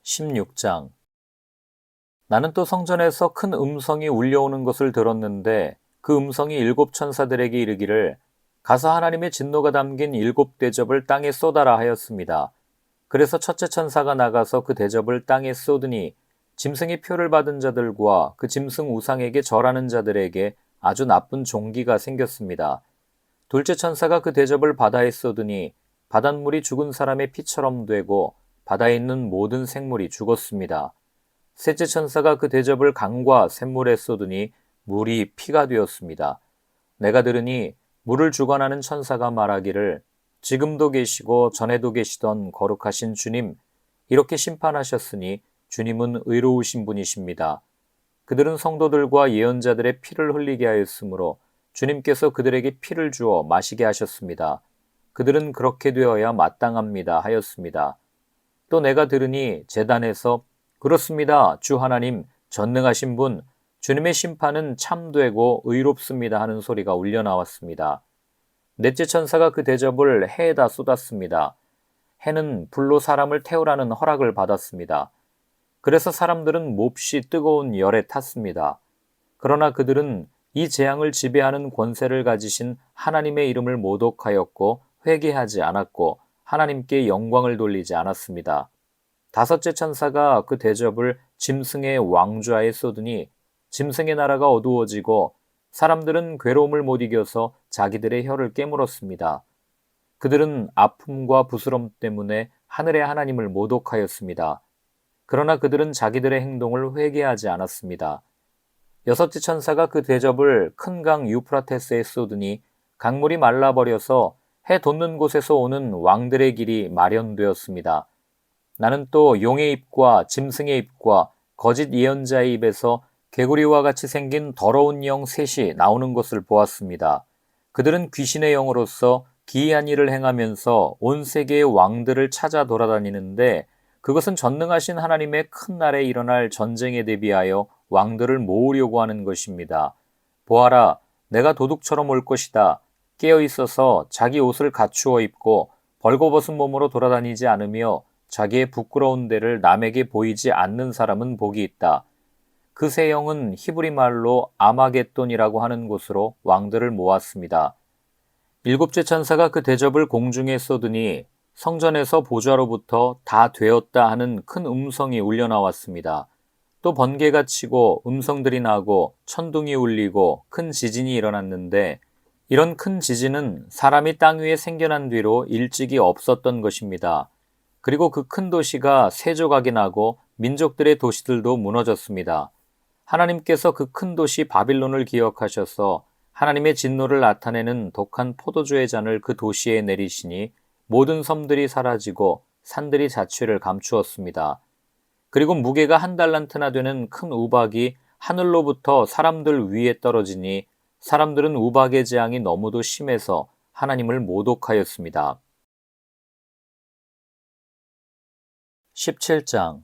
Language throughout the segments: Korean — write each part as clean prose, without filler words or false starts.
16장. 나는 또 성전에서 큰 음성이 울려오는 것을 들었는데 그 음성이 일곱 천사들에게 이르기를 가서 하나님의 진노가 담긴 일곱 대접을 땅에 쏟아라 하였습니다. 그래서 첫째 천사가 나가서 그 대접을 땅에 쏟으니 짐승의 표를 받은 자들과 그 짐승 우상에게 절하는 자들에게 아주 나쁜 종기가 생겼습니다. 둘째 천사가 그 대접을 바다에 쏟으니 바닷물이 죽은 사람의 피처럼 되고 바다에 있는 모든 생물이 죽었습니다. 셋째 천사가 그 대접을 강과 샘물에 쏟으니 물이 피가 되었습니다. 내가 들으니 물을 주관하는 천사가 말하기를 지금도 계시고 전에도 계시던 거룩하신 주님, 이렇게 심판하셨으니 주님은 의로우신 분이십니다. 그들은 성도들과 예언자들의 피를 흘리게 하였으므로 주님께서 그들에게 피를 주어 마시게 하셨습니다. 그들은 그렇게 되어야 마땅합니다 하였습니다. 또 내가 들으니 제단에서 그렇습니다. 주 하나님 전능하신 분 주님의 심판은 참되고 의롭습니다 하는 소리가 울려 나왔습니다. 넷째 천사가 그 대접을 해에다 쏟았습니다. 해는 불로 사람을 태우라는 허락을 받았습니다. 그래서 사람들은 몹시 뜨거운 열에 탔습니다. 그러나 그들은 이 재앙을 지배하는 권세를 가지신 하나님의 이름을 모독하였고 회개하지 않았고 하나님께 영광을 돌리지 않았습니다. 다섯째 천사가 그 대접을 짐승의 왕좌에 쏟으니 짐승의 나라가 어두워지고 사람들은 괴로움을 못 이겨서 자기들의 혀를 깨물었습니다. 그들은 아픔과 부스럼 때문에 하늘의 하나님을 모독하였습니다. 그러나 그들은 자기들의 행동을 회개하지 않았습니다. 여섯째 천사가 그 대접을 큰 강 유프라테스에 쏟으니 강물이 말라버려서 해 돋는 곳에서 오는 왕들의 길이 마련되었습니다. 나는 또 용의 입과 짐승의 입과 거짓 예언자의 입에서 개구리와 같이 생긴 더러운 영 셋이 나오는 것을 보았습니다. 그들은 귀신의 영으로서 기이한 일을 행하면서 온 세계의 왕들을 찾아 돌아다니는데 그것은 전능하신 하나님의 큰 날에 일어날 전쟁에 대비하여 왕들을 모으려고 하는 것입니다. 보아라, 내가 도둑처럼 올 것이다. 깨어 있어서 자기 옷을 갖추어 입고 벌거벗은 몸으로 돌아다니지 않으며 자기의 부끄러운 데를 남에게 보이지 않는 사람은 복이 있다. 그 세 영은 히브리 말로 아마겟돈이라고 하는 곳으로 왕들을 모았습니다. 일곱째 천사가 그 대접을 공중에 쏟으니 성전에서 보좌로부터 다 되었다 하는 큰 음성이 울려 나왔습니다. 또 번개가 치고 음성들이 나고 천둥이 울리고 큰 지진이 일어났는데 이런 큰 지진은 사람이 땅 위에 생겨난 뒤로 일찍이 없었던 것입니다. 그리고 그 큰 도시가 세 조각이 나고 민족들의 도시들도 무너졌습니다. 하나님께서 그 큰 도시 바빌론을 기억하셔서 하나님의 진노를 나타내는 독한 포도주의 잔을 그 도시에 내리시니 모든 섬들이 사라지고 산들이 자취를 감추었습니다. 그리고 무게가 한 달란트나 되는 큰 우박이 하늘로부터 사람들 위에 떨어지니 사람들은 우박의 재앙이 너무도 심해서 하나님을 모독하였습니다. 17장.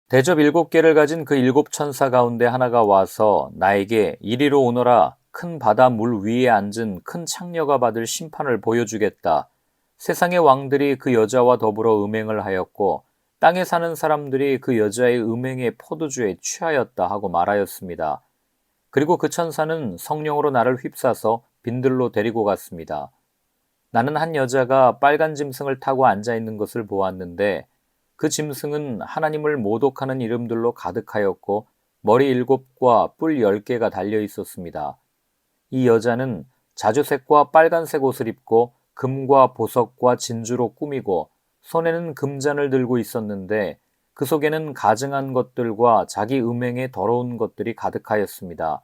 대접 7개를 가진 그 7천사 가운데 하나가 와서 나에게 이리로 오너라. 큰 바다 물 위에 앉은 큰 창녀가 받을 심판을 보여주겠다. 세상의 왕들이 그 여자와 더불어 음행을 하였고 땅에 사는 사람들이 그 여자의 음행의 포도주에 취하였다 하고 말하였습니다. 그리고 그 천사는 성령으로 나를 휩싸서 빈들로 데리고 갔습니다. 나는 한 여자가 빨간 짐승을 타고 앉아 있는 것을 보았는데 그 짐승은 하나님을 모독하는 이름들로 가득하였고 머리 7과 뿔 10개가 달려 있었습니다. 이 여자는 자주색과 빨간색 옷을 입고 금과 보석과 진주로 꾸미고 손에는 금잔을 들고 있었는데 그 속에는 가증한 것들과 자기 음행의 더러운 것들이 가득하였습니다.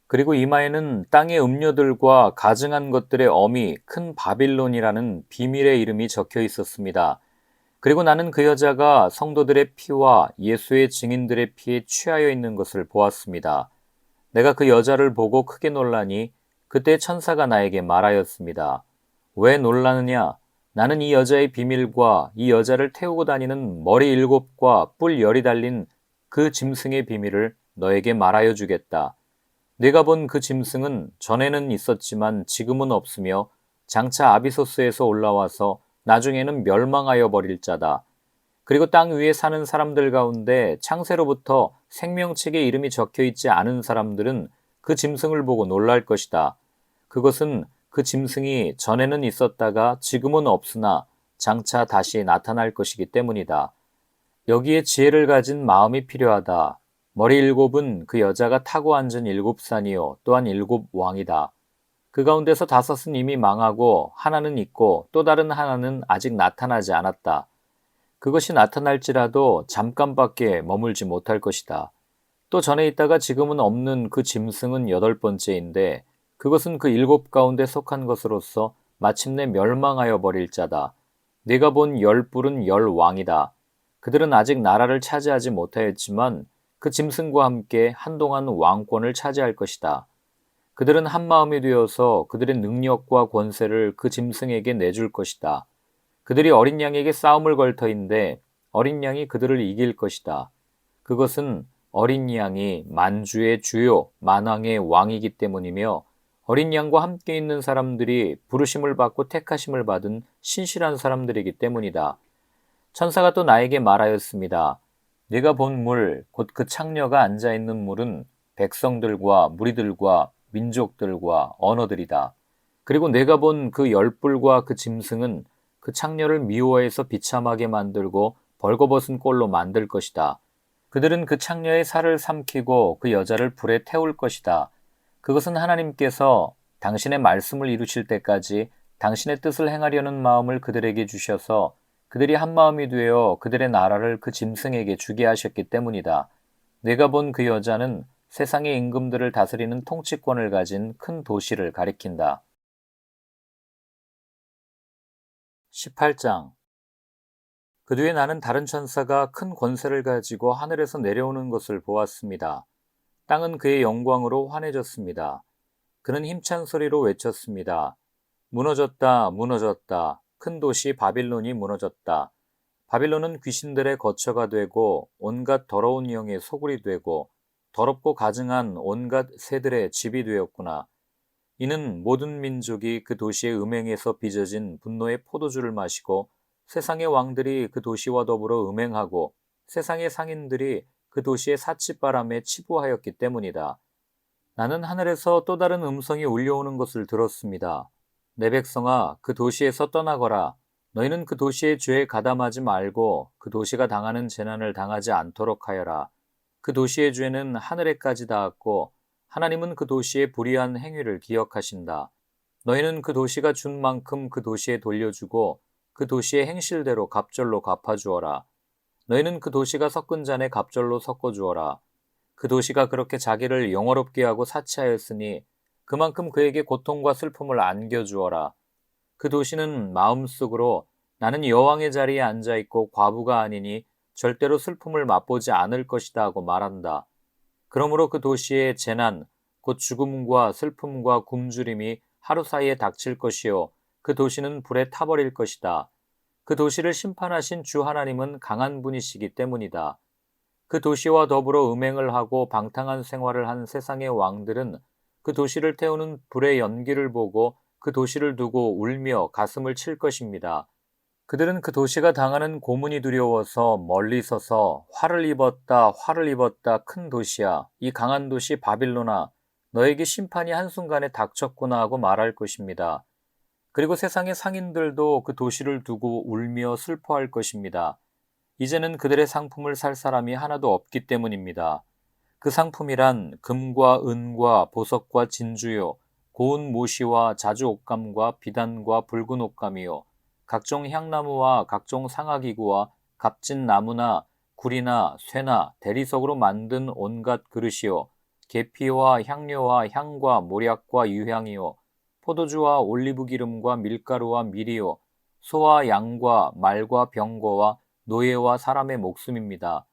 그리고 이마에는 땅의 음료들과 가증한 것들의 어미 큰 바빌론이라는 비밀의 이름이 적혀 있었습니다. 그리고 나는 그 여자가 성도들의 피와 예수의 증인들의 피에 취하여 있는 것을 보았습니다. 내가 그 여자를 보고 크게 놀라니 그때 천사가 나에게 말하였습니다. 왜 놀라느냐? 나는 이 여자의 비밀과 이 여자를 태우고 다니는 머리 7과 뿔 10이 달린 그 짐승의 비밀을 너에게 말하여 주겠다. 네가 본 그 짐승은 전에는 있었지만 지금은 없으며 장차 아비소스에서 올라와서 나중에는 멸망하여 버릴 자다. 그리고 땅 위에 사는 사람들 가운데 창세로부터 생명책에 이름이 적혀 있지 않은 사람들은 그 짐승을 보고 놀랄 것이다. 그것은 그 짐승이 전에는 있었다가 지금은 없으나 장차 다시 나타날 것이기 때문이다. 여기에 지혜를 가진 마음이 필요하다. 머리 일곱은 그 여자가 타고 앉은 일곱 산이요 또한 일곱 왕이다. 그 가운데서 다섯은 이미 망하고 하나는 있고 또 다른 하나는 아직 나타나지 않았다. 그것이 나타날지라도 잠깐밖에 머물지 못할 것이다. 또 전에 있다가 지금은 없는 그 짐승은 여덟 번째인데 그것은 그 일곱 가운데 속한 것으로서 마침내 멸망하여 버릴 자다. 네가 본 열 뿔은 열 왕이다. 그들은 아직 나라를 차지하지 못하였지만 그 짐승과 함께 한동안 왕권을 차지할 것이다. 그들은 한 마음이 되어서 그들의 능력과 권세를 그 짐승에게 내줄 것이다. 그들이 어린 양에게 싸움을 걸 터인데 어린 양이 그들을 이길 것이다. 그것은 어린 양이 만주의 주요 만왕의 왕이기 때문이며 어린 양과 함께 있는 사람들이 부르심을 받고 택하심을 받은 신실한 사람들이기 때문이다. 천사가 또 나에게 말하였습니다. 네가 본 물, 곧 그 창녀가 앉아있는 물은 백성들과 무리들과 민족들과 언어들이다. 그리고 내가 본 그 열불과 그 짐승은 그 창녀를 미워해서 비참하게 만들고 벌거벗은 꼴로 만들 것이다. 그들은 그 창녀의 살을 삼키고 그 여자를 불에 태울 것이다. 그것은 하나님께서 당신의 말씀을 이루실 때까지 당신의 뜻을 행하려는 마음을 그들에게 주셔서 그들이 한 마음이 되어 그들의 나라를 그 짐승에게 주게 하셨기 때문이다. 내가 본 그 여자는 세상의 임금들을 다스리는 통치권을 가진 큰 도시를 가리킨다. 18장. 그 뒤에 나는 다른 천사가 큰 권세를 가지고 하늘에서 내려오는 것을 보았습니다. 땅은 그의 영광으로 환해졌습니다. 그는 힘찬 소리로 외쳤습니다. 무너졌다, 무너졌다. 큰 도시 바빌론이 무너졌다. 바빌론은 귀신들의 거처가 되고 온갖 더러운 영의 소굴이 되고 더럽고 가증한 온갖 새들의 집이 되었구나. 이는 모든 민족이 그 도시의 음행에서 빚어진 분노의 포도주를 마시고 세상의 왕들이 그 도시와 더불어 음행하고 세상의 상인들이 그 도시의 사칫바람에 치부하였기 때문이다. 나는 하늘에서 또 다른 음성이 울려오는 것을 들었습니다. 내 백성아, 그 도시에서 떠나거라. 너희는 그 도시의 죄에 가담하지 말고 그 도시가 당하는 재난을 당하지 않도록 하여라. 그 도시의 죄는 하늘에까지 닿았고 하나님은 그 도시의 불의한 행위를 기억하신다. 너희는 그 도시가 준 만큼 그 도시에 돌려주고 그 도시의 행실대로 갑절로 갚아주어라. 너희는 그 도시가 섞은 잔에 갑절로 섞어주어라. 그 도시가 그렇게 자기를 영화롭게 하고 사치하였으니 그만큼 그에게 고통과 슬픔을 안겨주어라. 그 도시는 마음속으로 나는 여왕의 자리에 앉아있고 과부가 아니니 절대로 슬픔을 맛보지 않을 것이다 하고 말한다. 그러므로 그 도시의 재난, 곧 죽음과 슬픔과 굶주림이 하루 사이에 닥칠 것이요 그 도시는 불에 타버릴 것이다. 그 도시를 심판하신 주 하나님은 강한 분이시기 때문이다. 그 도시와 더불어 음행을 하고 방탕한 생활을 한 세상의 왕들은 그 도시를 태우는 불의 연기를 보고 그 도시를 두고 울며 가슴을 칠 것입니다. 그들은 그 도시가 당하는 고문이 두려워서 멀리 서서 화를 입었다, 화를 입었다, 큰 도시야, 이 강한 도시 바빌론아, 너에게 심판이 한순간에 닥쳤구나 하고 말할 것입니다. 그리고 세상의 상인들도 그 도시를 두고 울며 슬퍼할 것입니다. 이제는 그들의 상품을 살 사람이 하나도 없기 때문입니다. 그 상품이란 금과 은과 보석과 진주요, 고운 모시와 자주 옷감과 비단과 붉은 옷감이요, 각종 향나무와 각종 상아기구와 값진 나무나 구리나 쇠나 대리석으로 만든 온갖 그릇이요, 계피와 향료와 향과 모략과 유향이요, 포도주와 올리브기름과 밀가루와 밀이요, 소와 양과 말과 병거와 노예와 사람의 목숨입니다.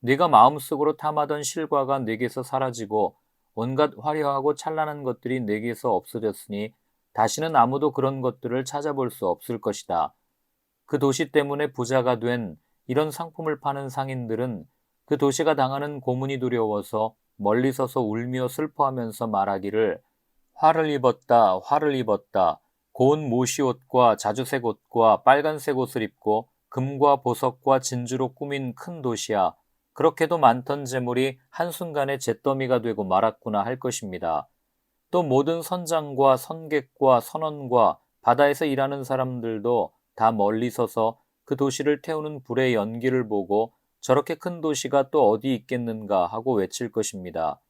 네가 마음속으로 탐하던 실과가 네게서 사라지고 온갖 화려하고 찬란한 것들이 네게서 없어졌으니 다시는 아무도 그런 것들을 찾아볼 수 없을 것이다. 그 도시 때문에 부자가 된 이런 상품을 파는 상인들은 그 도시가 당하는 고문이 두려워서 멀리 서서 울며 슬퍼하면서 말하기를 화를 입었다, 화를 입었다. 고운 모시옷과 자주색 옷과 빨간색 옷을 입고 금과 보석과 진주로 꾸민 큰 도시야. 그렇게도 많던 재물이 한순간에 잿더미가 되고 말았구나 할 것입니다. 또 모든 선장과 선객과 선원과 바다에서 일하는 사람들도 다 멀리 서서 그 도시를 태우는 불의 연기를 보고 저렇게 큰 도시가 또 어디 있겠는가 하고 외칠 것입니다.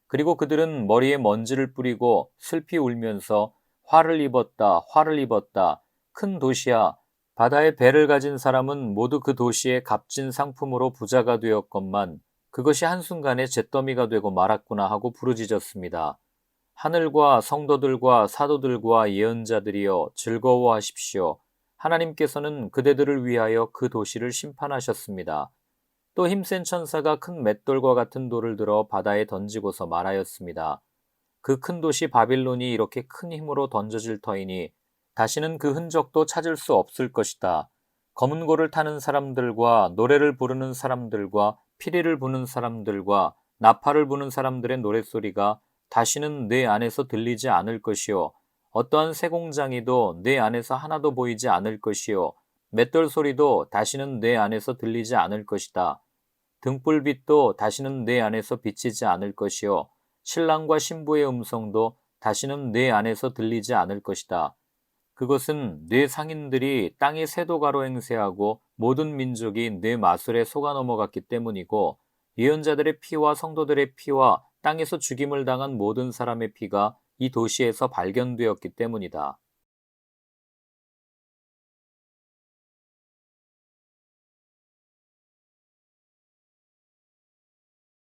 그리고 그들은 머리에 먼지를 뿌리고 슬피 울면서 화를 입었다, 화를 입었다. 큰 도시야. 바다에 배를 가진 사람은 모두 그 도시의 값진 상품으로 부자가 되었건만 그것이 한순간에 잿더미가 되고 말았구나 하고 부르짖었습니다. 하늘과 성도들과 사도들과 예언자들이여 즐거워하십시오. 하나님께서는 그대들을 위하여 그 도시를 심판하셨습니다. 또 힘센 천사가 큰 맷돌과 같은 돌을 들어 바다에 던지고서 말하였습니다. 그 큰 도시 바빌론이 이렇게 큰 힘으로 던져질 터이니 다시는 그 흔적도 찾을 수 없을 것이다. 검은 고를 타는 사람들과 노래를 부르는 사람들과 피리를 부는 사람들과 나팔을 부는 사람들의 노랫소리가 다시는 내 안에서 들리지 않을 것이요. 어떠한 쇠공장이도 내 안에서 하나도 보이지 않을 것이요. 맷돌 소리도 다시는 내 안에서 들리지 않을 것이다. 등불빛도 다시는 내 안에서 비치지 않을 것이요. 신랑과 신부의 음성도 다시는 내 안에서 들리지 않을 것이다. 그것은 내 상인들이 땅의 세도가로 행세하고 모든 민족이 내 마술에 속아 넘어갔기 때문이고 예언자들의 피와 성도들의 피와 땅에서 죽임을 당한 모든 사람의 피가 이 도시에서 발견되었기 때문이다.